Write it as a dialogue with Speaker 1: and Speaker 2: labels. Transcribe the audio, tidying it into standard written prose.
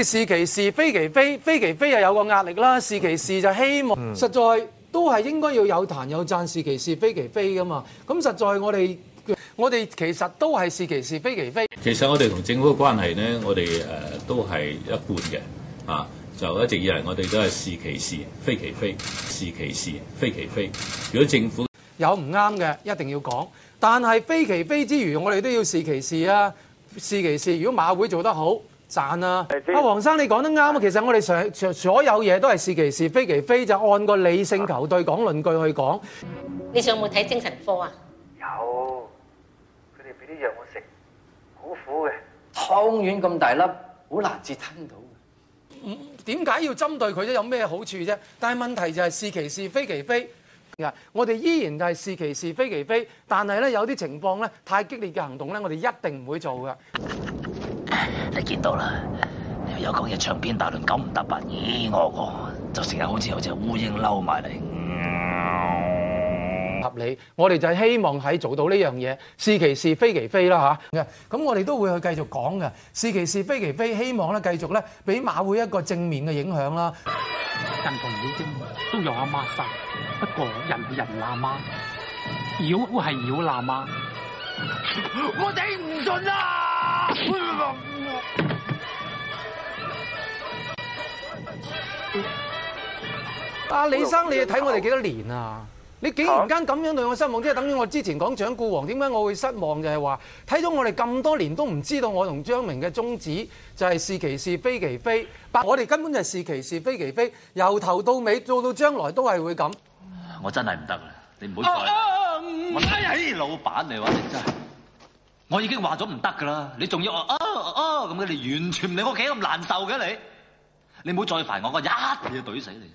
Speaker 1: 是其是，非其非，非其非又有個壓力啦。是其是就希望，實在都係應該要有彈有讚，是其是，非其非噶嘛。咁實在我哋其實都係是其是，非其非。
Speaker 2: 其實我哋同政府嘅關係呢，我哋都係一貫嘅啊。就一直以嚟，我哋都係是其是，非其非，是其是，非其非。如果政府
Speaker 1: 有唔啱嘅，一定要講。但係非其非之餘，我哋都要是其是啊，是其是。如果馬會做得好，讚啊！阿黃生你講得啱啊！其實我哋所有嘢都係是其是，非其非，就按個理性球對講論據去講。
Speaker 3: 你上有冇睇精神科啊？
Speaker 4: 有，佢哋俾啲藥我食，好苦嘅。
Speaker 5: 湯圓咁大粒，好難至吞到。
Speaker 1: 點解要針對佢啫？有咩好處啫？但係問題就係是其是，非其非。我哋依然就係是其是，非其非。但係咧有啲情況咧太激烈嘅行動咧，我哋一定唔會做㗎。
Speaker 6: 你見到啦，有講嘢長篇大論9唔搭8，咦我就成日好似有隻烏蠅嬲埋嚟。
Speaker 1: 合理，我哋就係希望喺做到呢樣嘢，是其是，非其非啦嚇。咁我哋都會去繼續講嘅，是其是，非其非，希望咧繼續咧俾馬會一個正面嘅影響啦。
Speaker 7: 人同妖精都有阿媽生，不過人係人乸媽，妖係妖乸媽。我頂唔順啦！
Speaker 1: 阿李生，你睇我哋幾多年啊？你竟然間咁樣對我失望，即係等於我之前講蔣固王，點解我會失望？就係話睇咗我哋咁多年都唔知道我同張明嘅宗旨就係是其是，非其非。我哋根本就係是其是，非其非，由頭到尾做到將來都係會咁。
Speaker 6: 我真係唔得啦，你唔好再。哎，老闆你話你真係，我已經話咗唔得㗎啦，你仲要咁嘅，你完全唔理我幾咁難受嘅你唔好再煩我，我一嘢懟死你。